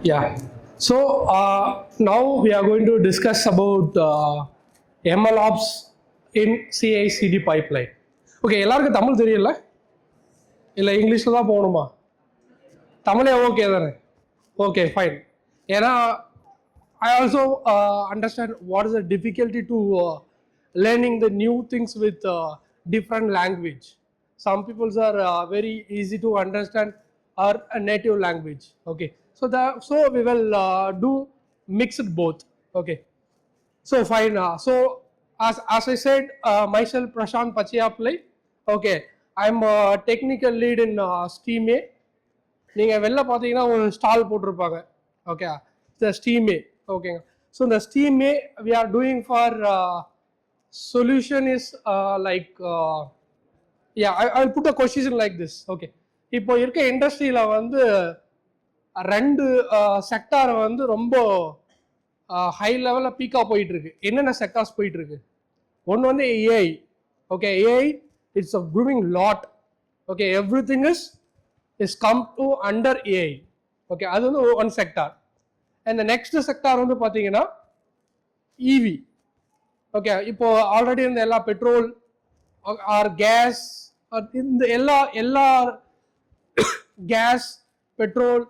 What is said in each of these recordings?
Yeah. So now we are going to discuss about MLOps in CI/CD pipeline. Okay, எல்லாருக்கும் தமிழ் தெரியல இல்லை இங்கிலீஷில் தான் போகணுமா? தமிழே ஓகே தானே? Okay fine. ஏன்னா I also understand what is the difficulty to learning the new things with different language. Some people are very easy to understand our native language. Okay, so we will do mixed both. Okay, so fine. So as I said, myself Prasanth Pachiyappillai. Okay, I'm a technical lead in SteamA. நீங்கள் வெளில பார்த்தீங்கன்னா ஒரு stall போட்டிருப்பாங்க. Okay, the ஸ்டீமே. ஓகேங்க, so இந்த ஸ்டீமே we are doing for solution is like I put a question like this. Okay, இப்போ இருக்க இண்டஸ்ட்ரியில் வந்து ரெண்டு செக்டார் வந்து ரொம்ப ஹை லெவலில் பீக்காக போயிட்டு இருக்கு. என்னென்ன செக்டார்ஸ் போயிட்டு இருக்கு? ஒன்று வந்து AI. Okay, AI it's a grooving lot. Okay, every thing is come to under AI. Okay, அது வந்து one sector. And the next sector வந்து பார்த்தீங்கன்னா EV. ஓகே, இப்போ ஆல்ரெடி இந்த எல்லா பெட்ரோல் ஆர் கேஸ் இந்த எல்லா கேஸ் பெட்ரோல்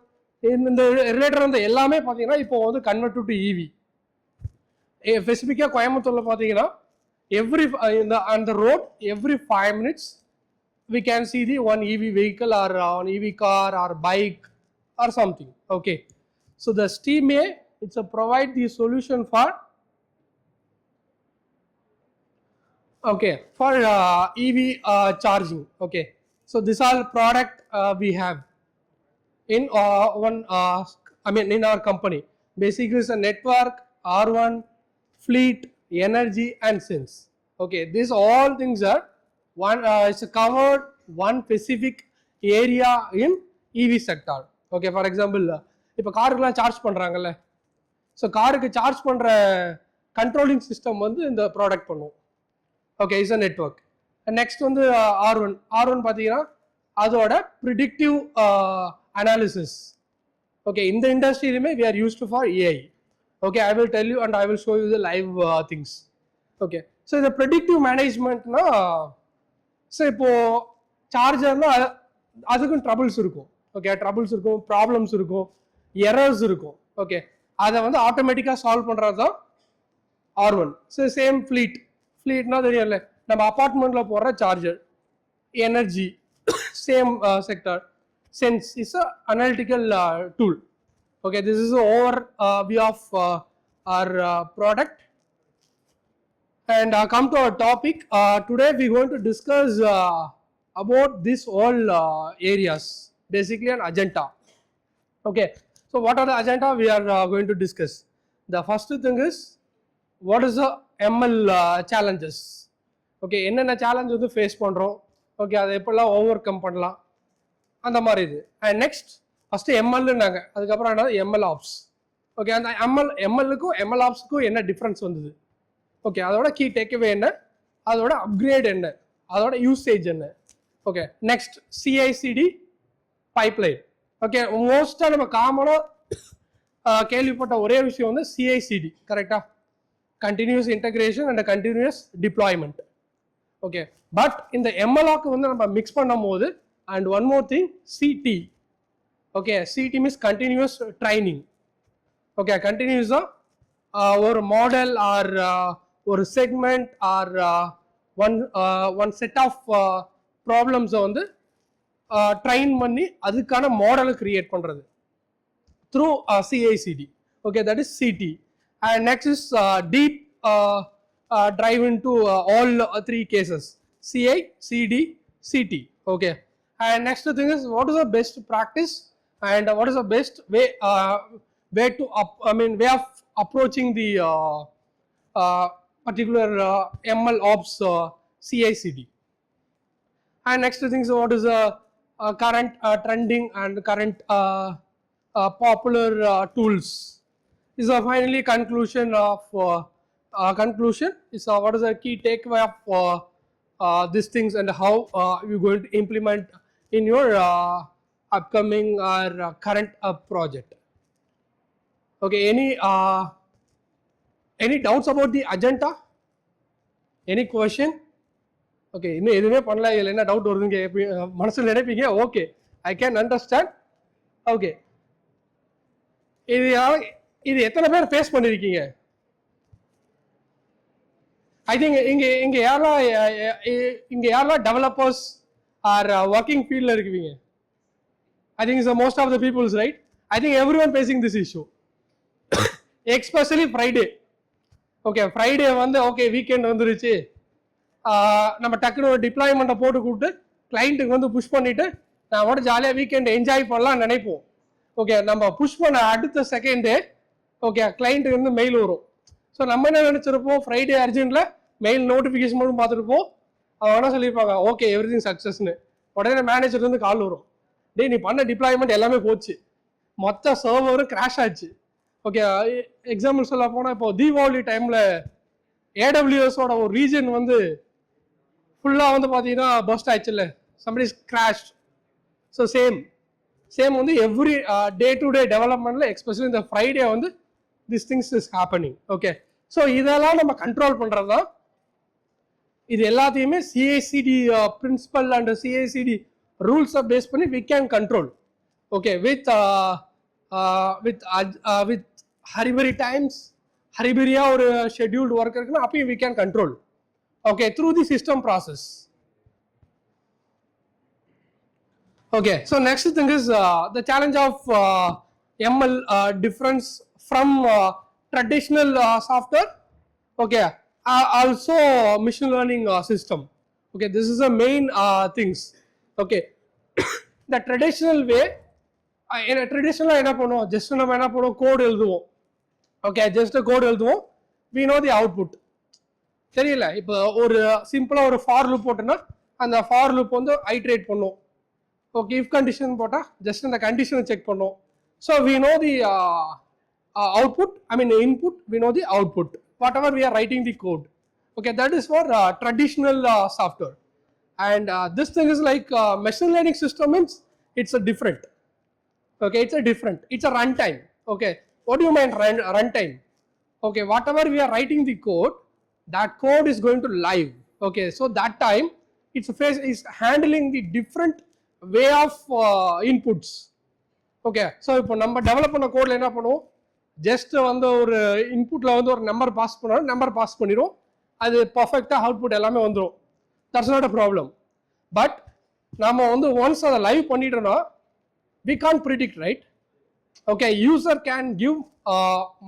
இந்த ரிலேட்டட் வந்து எல்லாமே பார்த்தீங்கன்னா இப்போ வந்து கன்வெர்ட் டு EV. ஸ்பெசிஃபிக்காக கோயம்புத்தூரில் பார்த்தீங்கன்னா எவ்ரி அந்த road every 5 minutes we can see the one EV vehicle or an EV car or bike or something. Okay, so the SteamA, it's a provide the solution for EV charging. Okay, so this all product we have in in our company. Basically it's a network, R1, fleet, energy and sense. Okay, these all things are one it's covered one specific area in EV sector. Okay, for example இப்போ காருக்குலாம் charge பண்ணுறாங்கல்ல, so காருக்கு charge பண்ணுற controlling system வந்து இந்த product பண்ணுவோம். Okay, is a network. Next வந்து or one பார்த்தீங்கன்னா அதோட ப்ரிடிக்டிவ் அனாலிசிஸ். ஓகே, இந்த இண்டஸ்ட்ரியிலுமே we are used for AI. Okay, I will tell you and I will show you the live things. Okay, so இந்த predictive மேனேஜ்மெண்ட்னா so இப்போ சார்ஜர்னா அதுக்கும் ட்ரபிள்ஸ் இருக்கும். ஓகே, ட்ரபிள்ஸ் இருக்கும், ப்ராப்ளம்ஸ் இருக்கும், எரர்ஸ் இருக்கும். ஓகே, அதை வந்து ஆட்டோமேட்டிக்காக சால்வ் பண்ணுறது தான் R1. ஸோ சேம் ஃப்ளீட்னா தெரியல, நம்ம அப்பார்ட்மெண்ட்டில் போடுற charger. Energy same sector. Sense is a analytical tool. Okay, this is overview of our product. And come to our topic. Today we are going to discuss about this all areas, basically an agenda. Okay, so what are the agenda we are going to discuss? The first thing is what is the ML challenges. Okay, என்னென்ன challenge வந்து face பண்ணுறோம், okay, அதை எப்படிலாம் over come பண்ணலாம், அந்த மாதிரி இது. And next first எம்எல்னாங்க, அதுக்கப்புறம் என்ன MLOps. ஓகே, அந்த எம்எல்லுக்கும் MLOpsக்கும் என்ன டிஃப்ரென்ஸ் வந்தது, ஓகே, அதோட கீ டேக்அவே என்ன, அதோட அப்கிரேட் என்ன, அதோட யூசேஜ் என்ன. Okay, next CI/CD pipeline. Okay, மோஸ்ட்டாக நம்ம காமனாக கேள்விப்பட்ட ஒரே விஷயம் வந்து CI/CD. கரெக்டாக, continuous integration and continuous deployment. Okay, but இந்த MLOக்கு வந்து நம்ம மிக்ஸ் பண்ணும் போது and one more thing CT. Okay, CT means continuous training. Okay, கண்டினியூஸாக ஒரு மாடல் ஆர் ஒரு segment or one set of ப்ராப்ளம்ஸை வந்து ட்ரைன் பண்ணி அதுக்கான மாடலை கிரியேட் பண்ணுறது through CI/CD. Okay, that is CT. And next is deep drive into all three cases, CI, CD, CT. Okay, and next thing is what is the best practice and what is the best way to way of approaching the particular MLOps CI/CD. And next thing is what is the current trending and current popular tools. Is a finally conclusion of conclusion is what is the key takeaway of these things and how you're going to implement in your upcoming or current project. Okay, any doubts about the agenda? Any question? Okay, இன்னும் எதுவுமே பண்ணல, இதில் என்ன doubt வருதுன்னு மனசில் நினைப்பீங்க. Okay, I can understand. Okay, இது எத்தனை பேர் ஃபேஸ் பண்ணியிருக்கீங்க? ஐ திங்க் இங்கே யாரெல்லாம் டெவலப்பர்ஸ் ஆர் ஒர்க்கிங் ஃபீல்டில் இருக்குவீங்க? I think it's most of the peoples, right? I think every one facing this issue, especially Friday. Okay, Friday வந்து ஓகே வீக்கெண்ட் வந்துருச்சு, நம்ம டக்குனு ஒரு டிப்ளாய்மெண்ட்டை போட்டு கூப்பிட்டு கிளைண்ட்டுக்கு வந்து புஷ் பண்ணிவிட்டு நான் கூட ஜாலியாக வீக்கெண்ட் என்ஜாய் பண்ணலாம் நினைப்போம். ஓகே, நம்ம புஷ் பண்ண அடுத்த செகண்டே ஓகே கிளைண்ட்டுக்கு வந்து மெயில் வரும். ஸோ நம்ம என்ன நினச்சிருப்போம், ஃப்ரைடே அர்ஜென்ட்டில் மெயில் நோட்டிஃபிகேஷன் மட்டும் பார்த்துருப்போம். அவங்க என்ன சொல்லியிருப்பாங்க, ஓகே எவ்ரிதிங் சக்ஸஸ்ன்னு. உடனே மேனேஜர் வந்து கால் வரும், டே நீ பண்ண டிப்ளாய்மெண்ட் எல்லாமே போச்சு, மொத்த சர்வரும் கிராஷ் ஆச்சு. ஓகே, எக்ஸாம்பிள் சொல்ல போனால் இப்போ தீபாவளி டைமில் ஏடபிள்யூஎஸோட ஒரு ரீஜன் வந்து ஃபுல்லாக வந்து பார்த்தீங்கன்னா பஸ்ட் ஆயிடுச்சு இல்லை, சம்படி கிராஷ். ஸோ சேம் வந்து எவ்ரி டே டு டே டெவலப்மெண்ட்டில் எக்ஸ்பெஷலி இந்த ஃப்ரைடே வந்து this things is happening. Okay, so இதெல்லாம் நம்ம கண்ட்ரோல் பண்ணுறது தான். இது எல்லாத்தையுமே சிஐசிடி பிரின்சிபல் அண்ட் சிஐசிடி ரூல்ஸை பேஸ் பண்ணி we can control. Okay, with hurry burry times, ஹரிபரியாக ஒரு ஷெட்யூல்டு ஒர்க் இருக்குன்னா அப்பயும் we can control. Okay, through the system process. Okay, so next thing is the challenge of ML difference from traditional software. Okay, also machine learning system. Okay, this is the main things. Okay, the traditional way, in a traditional என்ன பண்ணுவோம், just நம்ம என்ன பண்ணுவோம், code எழுதுவோம். Okay, just a code எழுதுவோம், we know the output. தெரியல, இப்போ ஒரு சிம்பிளாக ஒரு ஃபார் லூப் போட்டோன்னா அந்த ஃபார் லூப் வந்து ஐட்ரேட் பண்ணும். ஓகே, இஃப் கண்டிஷன் போட்டால் ஜஸ்ட் அந்த கண்டிஷனை செக் பண்ணும். So we know the output, I mean input, we know the output whatever we are writing the code. Okay, that is for traditional software. And this thing is like machine learning system means it's a different. Okay, it's a runtime. Okay, what do you mean runtime? Okay, whatever we are writing the code, that code is going to live. Okay, so that time it's is handling the different way of inputs. Okay, so இப்போ நம்ம develop பண்ண கோட்ல என்ன பண்ணுவோம், just வந்து ஒரு இன்புட்ல வந்து ஒரு நம்பர் பாஸ் பண்ணாலும் நம்பர் பாஸ் பண்ணிடும், அது பர்ஃபெக்டா அவுட்புட் எல்லாமே வந்துடும். That's not a problem. But நாம வந்து ஒன்ஸ் அதை லைவ் பண்ணிட்டோம்னா we can't predict, right? Okay, user can give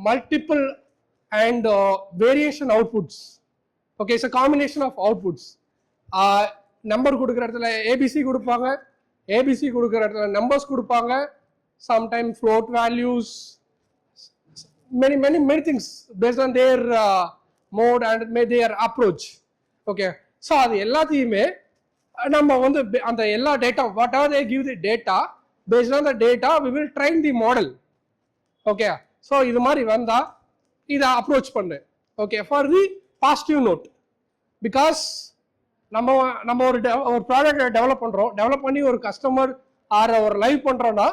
multiple and variation outputs. Okay, it's a combination of outputs. Number கொடுக்குற இடத்துல ஏபிசி கொடுப்பாங்க, ஏபிசி கொடுக்குற இடத்துல நம்பர்ஸ் கொடுப்பாங்க, sometimes float values, many things based on their mode and their approach. Okay, so அது எல்லாத்தையுமே நம்ம வந்து அந்த எல்லா data whatever they give the data, based on the data we will train the model. Okay, so இது மாதிரி வந்தா இதை அப்ரோச் பண்ணு. Okay, for the positive note, because நம்ம ஒரு ப்ராடக்ட் டெவலப் பண்ணி ஒரு கஸ்டமர் ஆர் ஒரு லைவ் பண்றோம்னா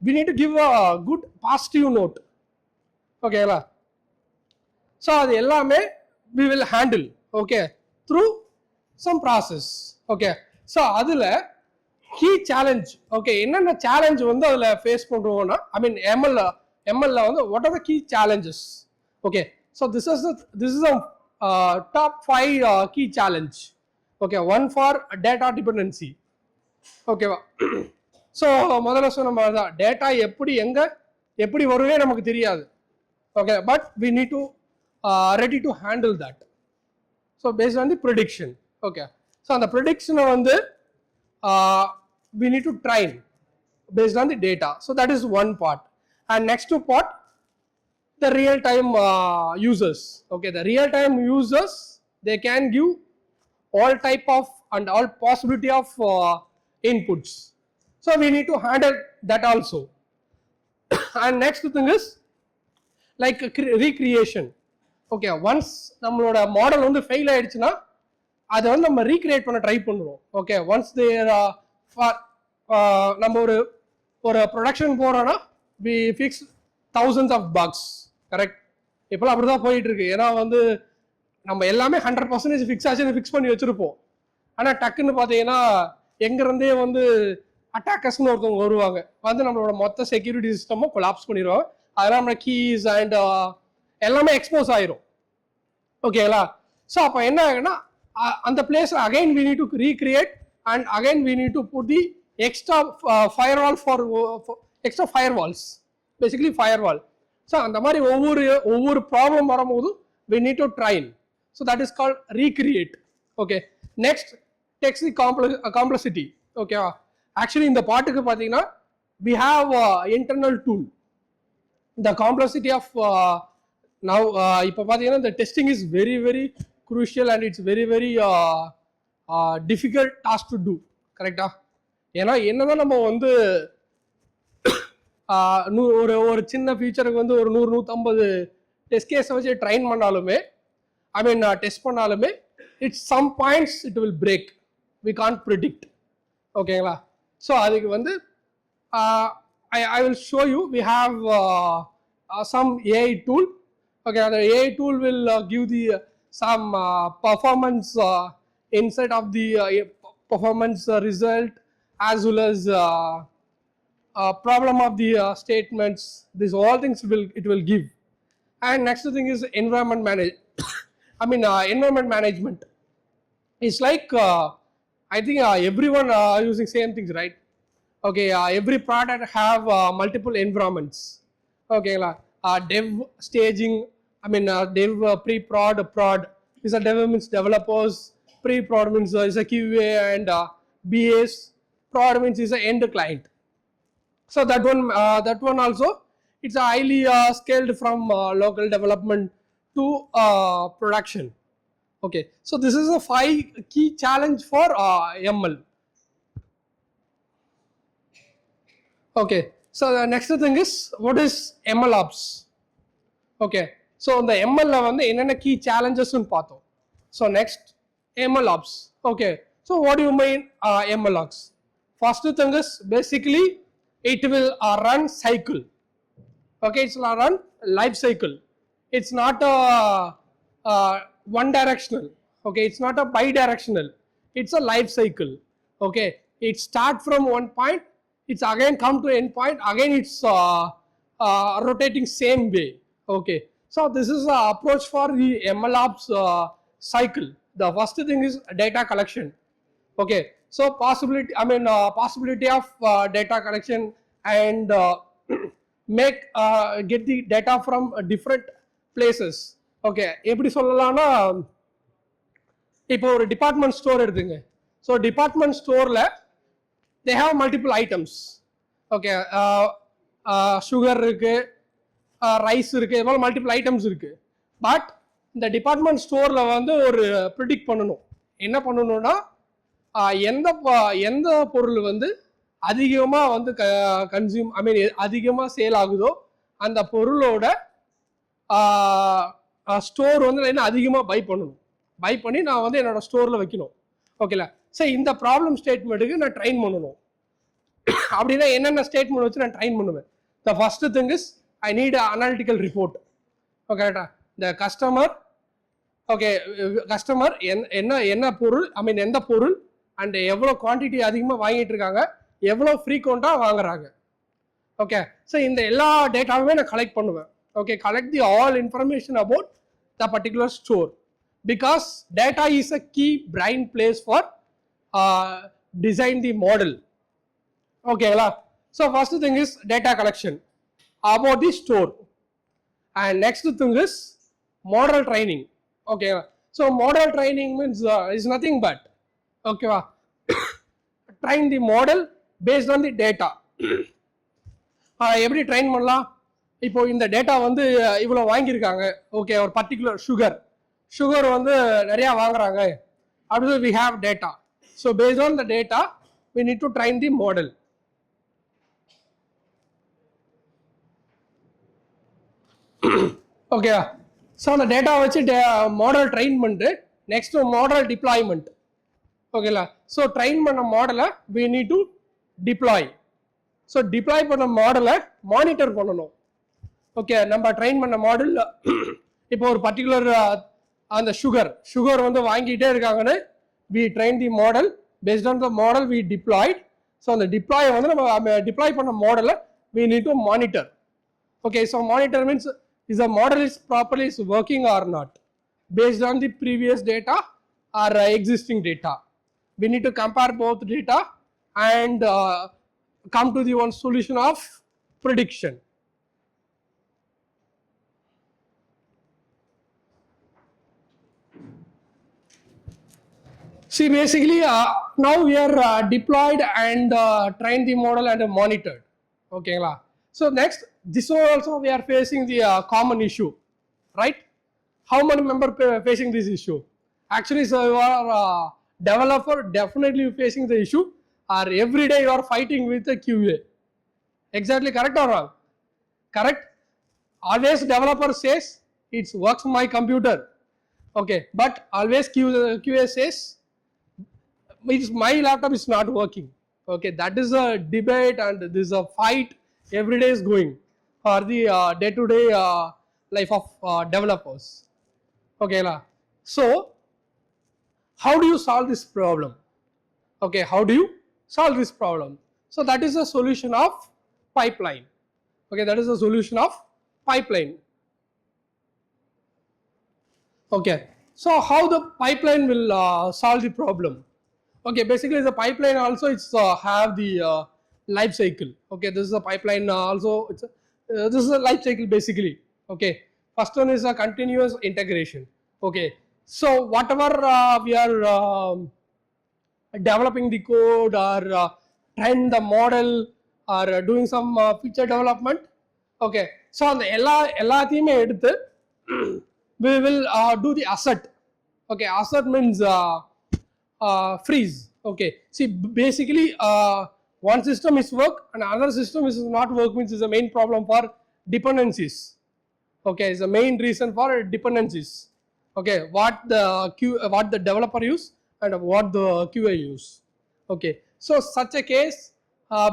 we need to give a good positive note. ஓகேங்களா? ஸோ அது எல்லாமே we will handle. Okay, through some process. Okay, so அதில் கீ சேலஞ்ச், ஓகே என்னென்ன சேலஞ்ச் வந்து அதில் ஃபேஸ் பண்ணுவோம்னா, ஐ மீன் எம்எல்ல வந்து what are the key challenges. Okay, so this is top 5 key challenge. Okay, one for data dependency. ஓகேவா? So முதல்ல சொன்ன மாதிரி தான், டேட்டா எப்படி வருவே நமக்கு தெரியாது. Okay, but we need to ready to handle that. So based on the prediction. Okay, so அந்த ப்ரிடிக்ஷனை வந்து we need to train based on the data. So that is one part. And next to part, the real time users. Okay, the real time users, they can give all type of and all possibility of inputs. So we need to handle that also. And next thing is like recreation. Okay, once நம்மளோட model வந்து fail ஆயிடுச்சுன்னா அதை வந்து நம்ம recreate பண்ண try பண்ணுவோம். Okay, once தேர் நம்ம ஒரு ப்ரொடக்ஷன் போகிறோன்னா we fix thousands of bugs. Correct? இப்போலாம் அப்படி தான் போயிட்டு இருக்கு. ஏன்னா வந்து நம்ம எல்லாமே 100% ஃபிக்ஸ் ஆச்சுன்னு ஃபிக்ஸ் பண்ணி வச்சிருப்போம். ஆனால் டக்குன்னு பார்த்தீங்கன்னா எங்கேருந்தே வந்து அட்டாக்கர்ஸ்னு ஒருத்தவங்க வருவாங்க, வந்து நம்மளோட மொத்த செக்யூரிட்டி சிஸ்டமும் கொலாப்ஸ் பண்ணிடுவாங்க. அதெல்லாம் நம்ம கீஸ் அண்ட் எல்லாமே எக்ஸ்போஸ் ஆயிரும். ஓகேங்களா? ஸோ அப்போ என்ன ஆகுன்னா அந்த place again we need to recreate and again we need to put the extra firewall for extra firewalls, basically firewall. So அந்த மாதிரி ஒவ்வொரு ப்ராப்ளம் வரும்போதும் we need to train. So that is called recreate. Okay. Next, takes the complexity. Okay. Actually இந்த பாட்டுக்கு பார்த்தீங்கன்னா we have internal tool. The complexity of now இப்போ பார்த்தீங்கன்னா the testing is very very crucial and it's very very difficult task to do. கரெக்டா? ஏன்னா என்னதான் நம்ம வந்து ஒரு சின்ன ஃபீச்சருக்கு வந்து ஒரு 100-150 டெஸ்ட் கேஸை வச்சு ட்ரைன் பண்ணாலுமே, ஐ மீன் டெஸ்ட் பண்ணாலுமே, it's some points it will break. We can't predict. ஓகேங்களா? ஸோ அதுக்கு வந்து I will show you. We have some AI tool. Okay, அந்த AI tool will give the some performance insight of the performance result as well as problem of the statements. These all things it will give. And next thing is environment environment management. It's like I think everyone using same things, right? Okay, every product have multiple environments. Okay, dev staging, dev pre-prod, prod is a dev means developers, pre-prod means is a QA and BAs, prod means is a end client. So that one also, it's a highly scaled from local development to production. Okay, so this is a 5 key challenge for ML. Okay, so the next thing is, what is MLOps? Okay, so the ML la vandu enna key challenges nu paathom. So next, MLOps. Okay, so what do you mean MLOps? First thing is basically it will run cycle. Okay, it's run life cycle. It's not a one directional. Okay, it's not a bi-directional. It's a life cycle. Okay, it start from one point, it's again come to end point, again it's rotating same way. Okay, so this is the approach for the MLOps cycle. The first thing is data collection. Okay, so possibility of data collection and get the data from different places. Okay, எப்படி சொல்லலாம்னா இப்போ ஒரு department store எடுத்துங்க. So department ஸ்டோரில் they have multiple items. Okay, sugar இருக்கு, rice இருக்கு, இது மாதிரி மல்டிபிள் ஐட்டம்ஸ் இருக்கு. பட் இந்த டிபார்ட்மெண்ட் ஸ்டோரில் வந்து ஒரு ப்ரிடிக்ட் பண்ணணும். என்ன பண்ணணும்னா எந்த பொருள் வந்து அதிகமாக வந்து கன்சியூம் அதிகமாக சேல் ஆகுதோ அந்த பொருளோட ஸ்டோர் வந்து நான் என்ன அதிகமாக பை பண்ணி நான் வந்து என்னோட ஸ்டோரில் வைக்கணும். ஓகேல? ஸோ இந்த ப்ராப்ளம் ஸ்டேட்மெண்ட்டுக்கு நான் ட்ரைன் பண்ணணும். அப்படின்னா என்னென்ன ஸ்டேட்மெண்ட் வச்சு நான் ட்ரைன் பண்ணுவேன்? The first thing is I need analytical report. ஓகேட்டா? த கஸ்டமர் என்ன பொருள் எந்த பொருள் அண்ட் எவ்வளோ குவான்டிட்டி அதிகமாக வாங்கிட்டு இருக்காங்க, எவ்வளோ ஃப்ரீக்வெண்ட்டாக வாங்குறாங்க. ஓகே, ஸோ இந்த எல்லா டேட்டாவுமே நான் கலெக்ட் பண்ணுவேன். Okay, collect the all information about the particular store because data is a key brain place for design the model. ஓகேங்களா? So first thing is data collection about the store and next thing is model training. ஓகேங்களா? So model training means is nothing but ஓகேவா, train the model based on the data. எப்படி train பண்ணலாம்? இப்போ இந்த data வந்து இவ்வளோ வாங்கியிருக்காங்க. Okay, ஒரு பர்டிகுலர் சுகர் வந்து நிறையா வாங்குறாங்க அப்படி we have data. So based on the data we need to train the model. Okay, so அந்த டேட்டா வச்சு மாடல் ட்ரைன் பண்ணிட்டு நெக்ஸ்ட் மாடல் டிப்ளாய்மெண்ட். ஓகேங்களா? ஸோ ட்ரைன் பண்ண மாடலை we need to deploy. So deploy பண்ண மாடலை மானிட்டர் பண்ணணும். Okay நம்ம ட்ரெயின் பண்ண மாடல் இப்போ ஒரு பர்டிகுலர் அந்த சுகர் வந்து வாங்கிட்டே இருக்காங்கன்னு we train the model, based on the model we deployed. So அந்த deploy வந்து நம்ம deploy பண்ண மாடலை we need to monitor. Okay, so monitor means is the model is properly is working or not based on the previous data or existing data. We need to compare both data and come to the one solution of prediction. See, basically now we are deployed and trained the model and monitored. Okay, so next this one also we are facing the common issue, right? How many members facing this issue? Actually, so you are developer definitely facing the issue, or every day you are fighting with the QA. Exactly correct or wrong? Correct. Always developer says it works on my computer. Okay, but always QA says my laptop is not working. Okay, that is a debate and this is a fight every day is going for the day-to-day life of developers. Okay, so how do you solve this problem? Okay, how do you solve this problem? So that is the solution of pipeline. Okay, that is the solution of pipeline. Okay, so how the pipeline will solve the problem? Okay, basically the pipeline also it's have the life cycle. Okay, this is a pipeline also it's this is a life cycle basically. Okay, first one is a continuous integration. Okay, so whatever we are developing the code or train the model or doing some feature development. Okay, so அந்த எல்லாத்தையுமே எடுத்து we will do the asset. Okay, asset means freeze. Okay, see basically one system is work and another system is not work means is the main problem for dependencies. Okay, is the main reason for dependencies. Okay, what the developer use and what the QA use. Okay, so such a case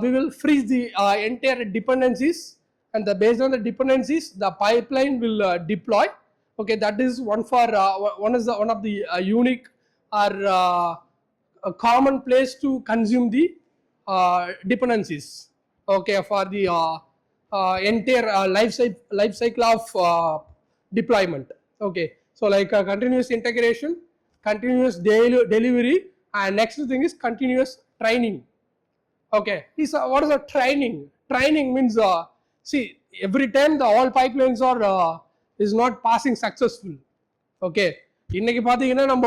we will freeze the entire dependencies and based on the dependencies the pipeline will deploy. Okay, that is one for one of the unique or a common place to consume the dependencies. Okay, for the entire life cycle of deployment. Okay, so like continuous integration, continuous delivery, and next thing is continuous training. Okay, what is a training? Training means see every time the all pipelines are is not passing successful. Okay, இன்னைக்கு பாத்தீங்கன்னா நம்ம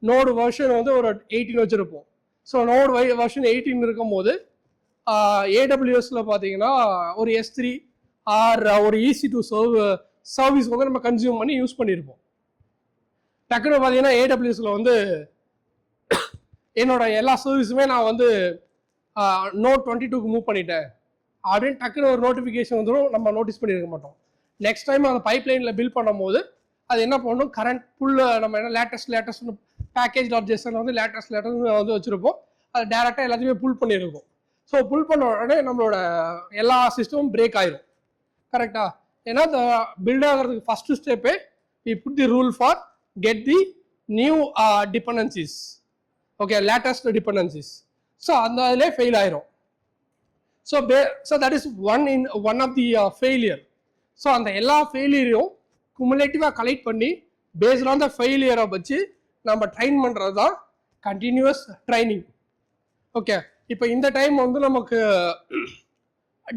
node version வந்து ஒரு 18 வச்சிருப்போம். So node version 18 இருக்கும்போது ஏடபிள்யூஎஸ்ல பார்த்தீங்கன்னா ஒரு S3 R ஒரு EC2 சர்வீஸ் வந்து நம்ம கன்சியூம் பண்ணி யூஸ் பண்ணியிருப்போம். டக்குன்னு பார்த்தீங்கன்னா ஏடபிள்யூஎஸ்ல வந்து என்னோட எல்லா சர்வீஸுமே நான் வந்து நோட் 22க்கு மூவ் பண்ணிட்டேன் அப்படின்னு டக்குன்னு ஒரு நோட்டிஃபிகேஷன் வந்துடும். நம்ம நோட்டீஸ் பண்ணியிருக்க மாட்டோம். நெக்ஸ்ட் டைம் அந்த பைப்லைனில் பில் பண்ணும் போது அது என்ன பண்ணணும், கரண்ட் ஃபுல்லு நம்ம என்ன லேட்டஸ்ட் பேக்கேஜ்.json வந்து லேட்டஸ்ட் வந்து வச்சுருப்போம். அது டேரெக்டாக எல்லாத்தையுமே புல் பண்ணியிருக்கோம். ஸோ புல் பண்ண உடனே நம்மளோட எல்லா சிஸ்டமும் பிரேக் ஆயிரும். கரெக்டாக, ஏன்னா இந்த பில்ட் ஆகிறதுக்கு ஃபஸ்ட்டு ஸ்டெப்பே we put the rule for get the new dependencies. Okay, latest dependencies. So அந்த அதிலே ஃபெயில் ஆயிரும். So that is one of the failure. So அந்த எல்லா ஃபெயிலியரையும் குமுலேட்டிவாக கலெக்ட் பண்ணி பேஸ்ட் ஆன் த ஃபெயிலியரை வச்சு நம்ம ட்ரைன் பண்ணுறது தான் கண்டினியூஸ் ட்ரைனிங். ஓகே, இப்போ இந்த டைம் வந்து நமக்கு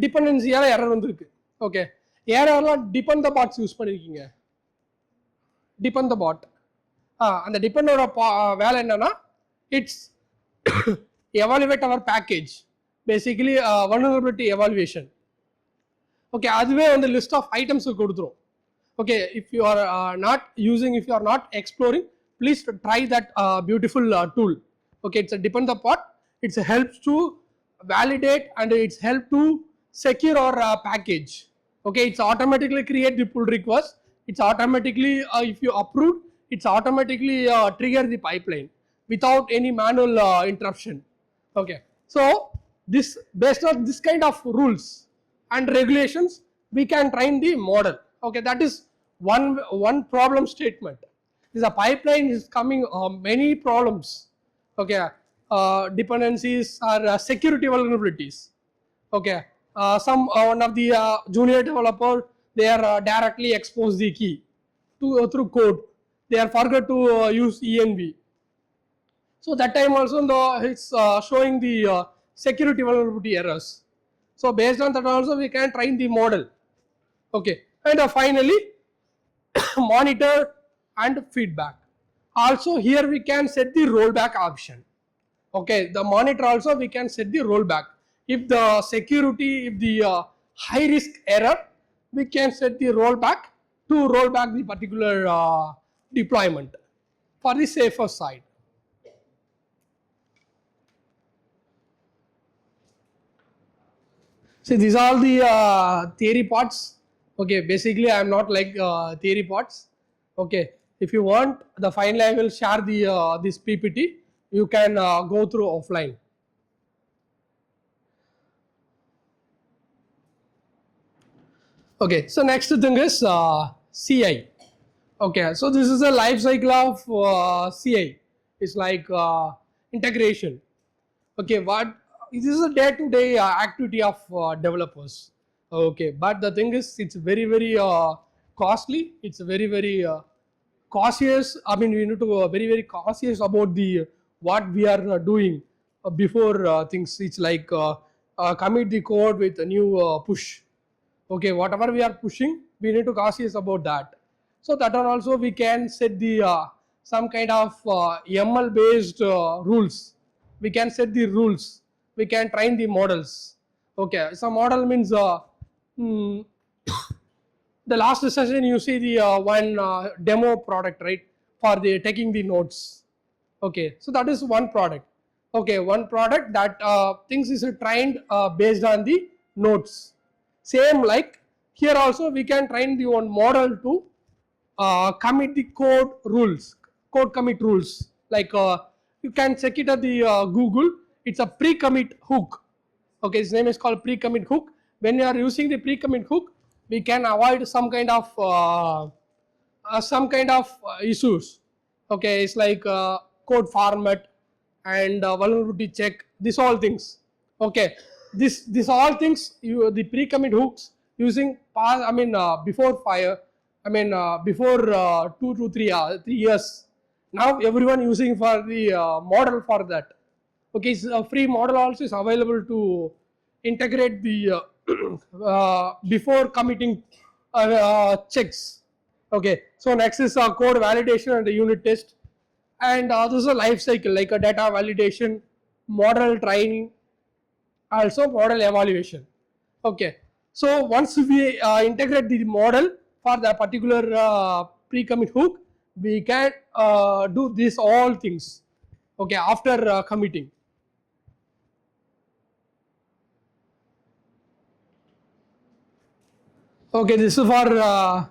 டிபெண்டன்சியால் எரர் வந்துருக்கு. ஓகே, எரர்லாம் டிபெண்ட் த பாட்ஸ் யூஸ் பண்ணியிருக்கீங்க. டிபெண்ட் த பாட் அந்த டிபெண்டோட வேலை என்னன்னா it's evaluate our package, basically vulnerability evaluation. Okay, அதுவே வந்து லிஸ்ட் ஆஃப் ஐட்டம்ஸுக்கு கொடுத்துரும். Okay, if you are if you are not exploring, please try that beautiful tool. Okay, it's a depend the part. It helps to validate and it's help to secure our package. Okay, it's automatically create the pull request. It's automatically if you approve, it's automatically trigger the pipeline without any manual interruption. Okay, so this based on this kind of rules and regulations, we can train the model. Okay, that is one problem statement. This a pipeline is coming many problems. Okay, dependencies or security vulnerabilities. Okay, some one of the junior developer, they are directly expose the key to through code. They are forgot to use env. So that time also it's showing the security vulnerability errors. So based on that also we can train the model. Okay, and finally monitor and feedback. Also here we can set the rollback option. Okay, the monitor also we can set the rollback. If the security, if the high risk error, we can set the rollback to roll back the particular deployment for the safer side. See, these are all the theory parts. Okay, basically I am not like theory parts. Okay, if you want, the finally I will share the this PPT. You can go through offline. Okay, so next thing is CI. Okay, so this is a life cycle of CI. It's like integration. Okay, what this is a day-to-day activity of developers. Okay, but the thing is, it's very costly. It's very cautious. I mean, we need to very cautious about the what we are doing before things. It's like commit the code with a new push. Okay, whatever we are pushing, we need to cautious about that. So that are also we can set the some kind of ML based rules. We can set the rules. We can train the models. Okay, so model means hmm, the last session you see the one demo product, right, for the taking the notes. Okay, so that is one product. Okay, one product that things is trained based on the notes. Same like here also we can train the one model to commit the code commit rules. Like you can check it at the Google. It's a pre-commit hook. Okay, its name is called pre-commit hook. When you are using the pre-commit hook, we can avoid some kind of issues. Okay, it's like code format and vulnerability check. These all things. Okay, this all things you the pre-commit hooks using before fire. Before 3 years. Now everyone using for the model for that. Okay, so a free model also is available to integrate the before committing checks. Okay, so next is code validation and the unit test, and this is a life cycle like a data validation, model training, also model evaluation. Okay, so once we integrate the model for the particular pre-commit hook, we can do these all things. Okay, after committing. Okay, this is for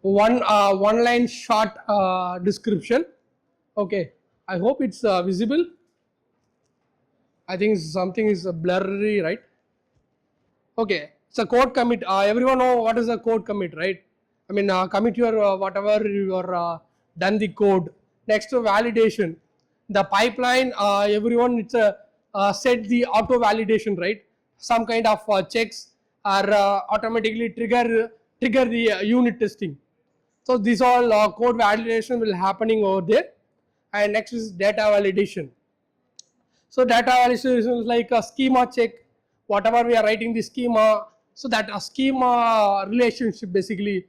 one line short description. Okay, I hope it's visible. I think something is blurry, right? Okay, it's a code commit. Everyone know what is a code commit, right? I mean, commit your whatever you are done the code. Next to validation, the pipeline. Everyone it's a set the auto validation, right? Some kind of checks are automatically trigger the unit testing. So these all code validation will happening over there. And next is data validation. So data validation is like a schema check. Whatever we are writing the schema, so that a schema relationship basically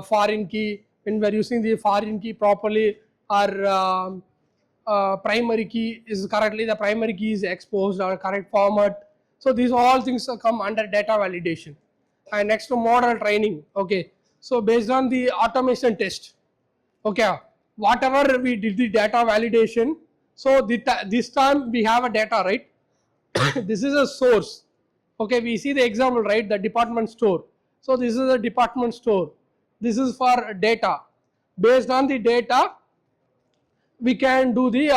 foreign key, when we are using the foreign key properly, or primary key is correctly, the primary key is exposed or correct format. So these all things come under data validation. And next to model training. Okay, so based on the automation test. Okay, whatever we did the data validation, so this time we have a data, right? This is a source. Okay, we see the example, right? The department store. So this is a department store. This is for data. Based on the data, we can do the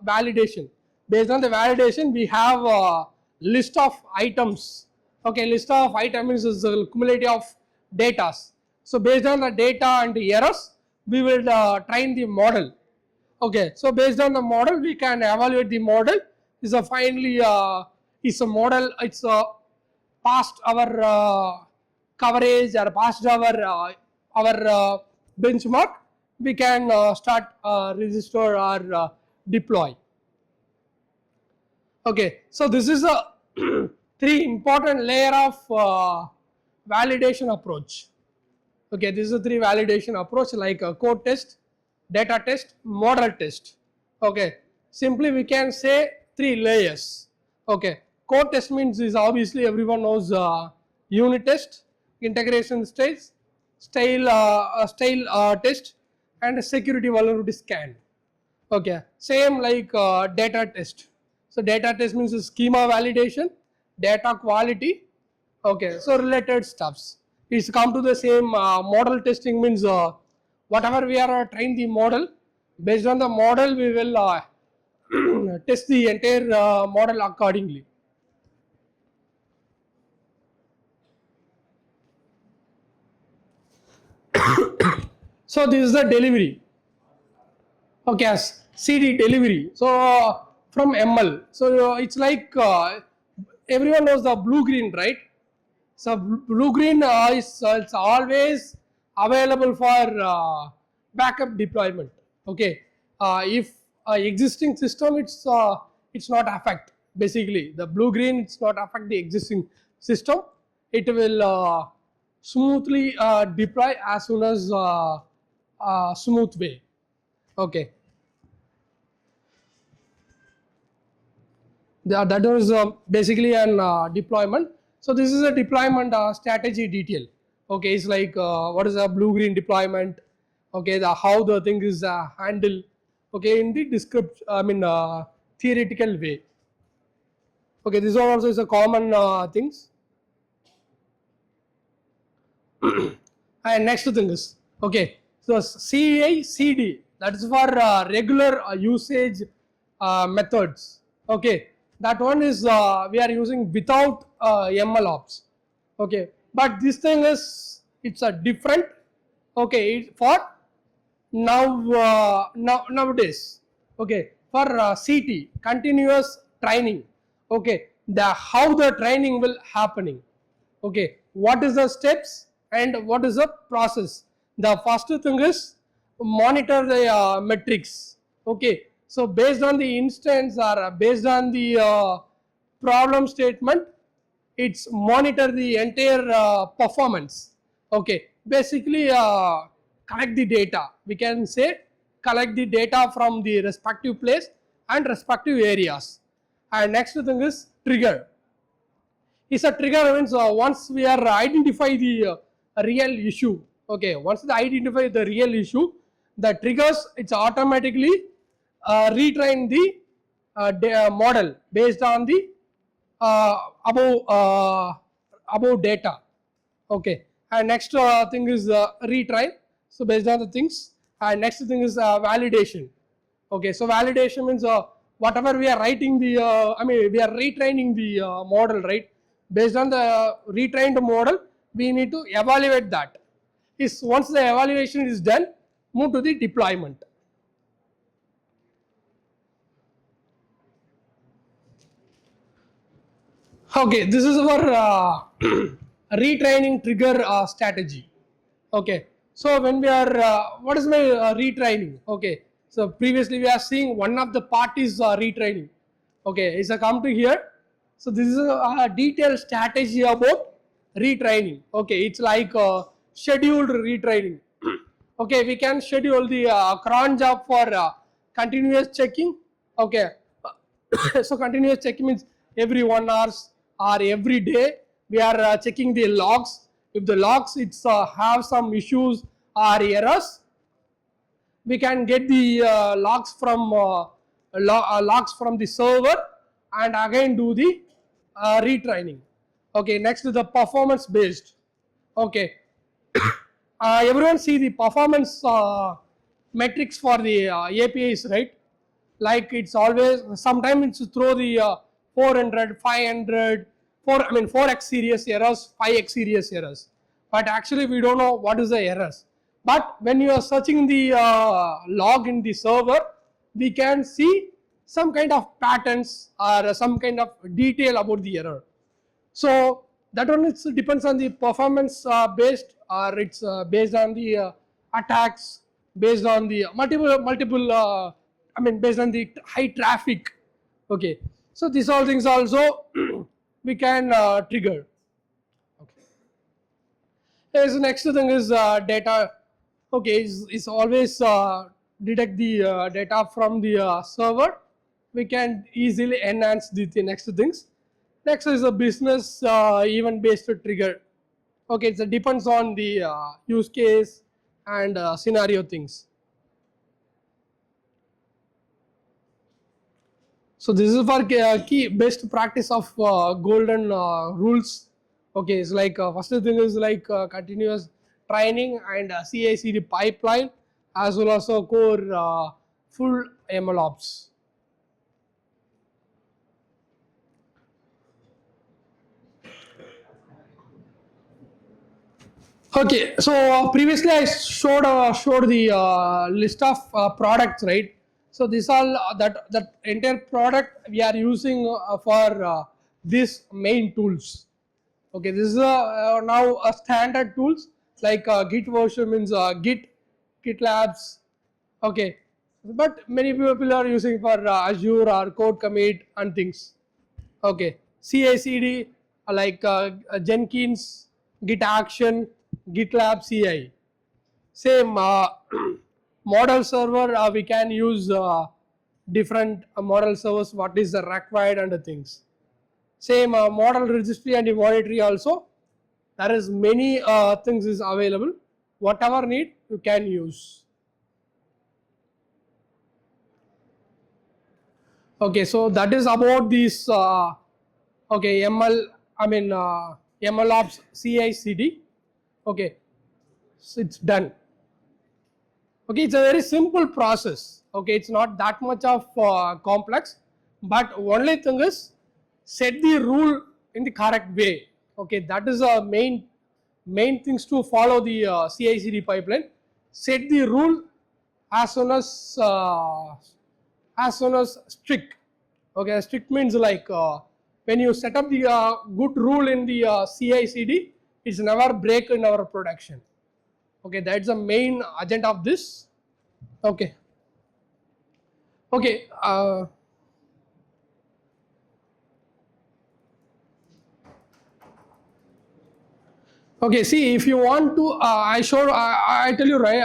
validation. Based on the validation, we have a list of items. Okay, list of items is a cumulative of data. So based on the data and the errors, we will train the model. Okay, so based on the model, we can evaluate the model. Is a finally is a model. It's past our coverage or past our benchmark. We can start register or deploy. Okay, so this is a three important layer of validation approach. Okay, this is a three validation approach like a code test, data test, model test. Okay, simply we can say three layers. Okay, code test means is obviously everyone knows unit test, integration stage, style test, and security vulnerability scan. Okay, same like data test. So data test means schema validation, data quality. Okay, so related stuffs. It's come to the same model testing means whatever we are train the model, based on the model we will test the entire model accordingly. So this is the delivery. Okay, as CD delivery. So from ML. So it's like everyone knows the blue green, right? So blue green is it's always available for backup deployment. Okay, if existing system it's not affect, basically the blue green it's not affect the existing system. It will smoothly deploy as soon as smooth way. Okay, that was basically an deployment. So this is a deployment strategy detail. Okay, it's like what is a blue green deployment. Okay, the how the thing is handled. Okay, in the description, I mean theoretical way. Okay, this one also is a common things. And next thing is, okay, so CA CD, that is for regular usage methods. Okay, that one is we are using without MLOps. Okay, but this thing is it's a different. Okay, for nowadays. Okay, for CT continuous training. Okay, the how the training will happening. Okay, what is the steps and what is the process? The first thing is monitor the metrics. Okay, so based on the instance or based on the problem statement, it's monitor the entire performance. Okay, basically collect the data. We can say collect the data from the respective place and respective areas. And next thing is trigger. Is a trigger means once we are identify the real issue. Okay, once they identify the real issue, the triggers it's automatically retrain the model based on the above data. Okay, and next thing is retry. So based on the things, and next thing is validation. Okay, so validation means whatever we are writing the I mean we are retraining the model, right? Based on the retrained model, we need to evaluate that. Is once the evaluation is done, move to the deployment. Okay, this is our retraining trigger strategy. Okay, so when we are what is my retraining? Okay, so previously we are seeing one of the parties retraining. Okay, is a come to here. So this is a detailed strategy about retraining. Okay, it's like scheduled retraining. Okay, we can schedule the cron job for continuous checking. Okay, so continuous checking means every 1 hour or every day we are checking the logs. If the logs it's have some issues or errors, we can get the logs from the server and again do the retraining. Okay, next is the performance based. Okay, everyone see the performance metrics for the APIs, right? Like it's always sometimes it's throw the 400, 500, 4x series errors, 5x series errors. but actually we don't know what is the errors. But when you are searching the log in the server, we can see some kind of patterns or some kind of detail about the error. So that one depends on the performance based, or it's based on the attacks, based on the multiple based on the high traffic. Okay, so these all things also we can trigger. Okay. Yes, next thing is data. Okay, is always detect the data from the server. We can easily enhance the next things. Next is a business event based trigger. Okay, it depends on the use case and scenario things. So this is for key best practice of golden rules. Okay, it's like first thing is like continuous training and CI/CD pipeline, as well as a core full MLOps. Okay, so previously I showed the list of products, right? So this all that entire product we are using for these main tools. Okay, this is now a standard tools like Git version means GitLabs. Okay, but many people are using for Azure or code commit and things. Okay, CI/CD like Jenkins, Git Action, GitLab CI. Same model server we can use different model servers. What is the required and the things. Same model registry and the monitoring also. There is many things is available. Whatever need you can use. Okay, so that is about this. Okay, MLOps CI/CD. Okay, so it's done. Okay, it's a very simple process. Okay, it's not that much of complex, but only thing is set the rule in the correct way. Okay, that is a main things to follow the CI/CD pipeline. Set the rule as soon as strict. Okay, strict means like when you set up the good rule in the CI/CD, it's never break in our production. Okay, that's the main agenda of this. Okay, okay. Okay, see, if you want to, I tell you right,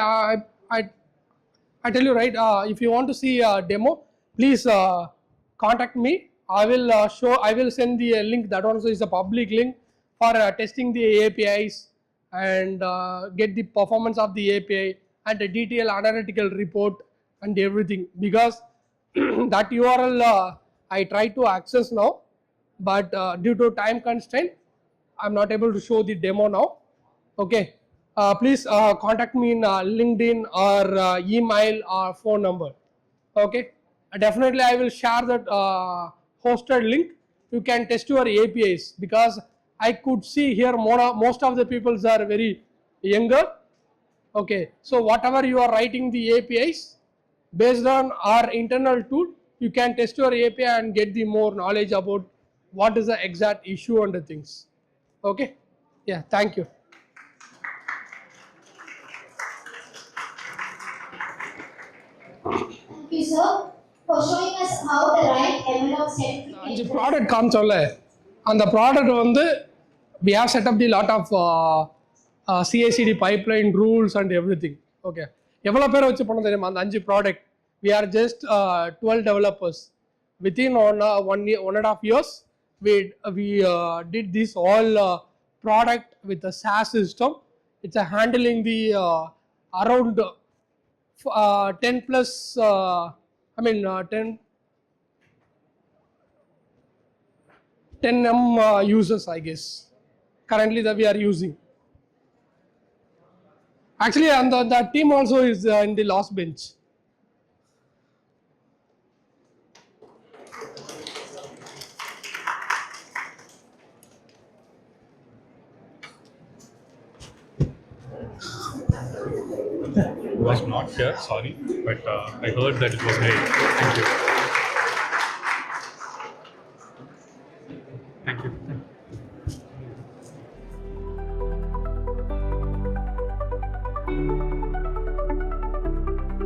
I tell you right, if you want to see a demo, please contact me. I will send the link. That also is a public link for testing the APIs and get the performance of the API and the detailed analytical report and everything. Because that URL I try to access now, but due to time constraint, I'm not able to show the demo now. Okay, please contact me in LinkedIn or email or phone number. Okay, definitely I will share that hosted link. You can test your APIs, because I could see here most of the people are very younger. Okay, so whatever you are writing the APIs based on our internal tool, you can test your API and get the more knowledge about what is the exact issue and the things. Okay, yeah, thank you. Thank you, sir, for showing us how the right MLOps அஞ்சு certificate product காமிச்சோம்ல, அந்த product வந்து we have set up the lot of CI/CD pipeline rules and everything. Okay, எவ்வளோ பேரை வச்சு பண்ண தெரியுமா அந்த அஞ்சு product? We are just 12 developers. Within 1.5 years, we did this all product with a SaaS system. It's handling the around 10 plus 10 users, I guess, currently that we are using. Actually, and the team also is in the last bench. was not here, sorry, but I heard that it was great. Thank you.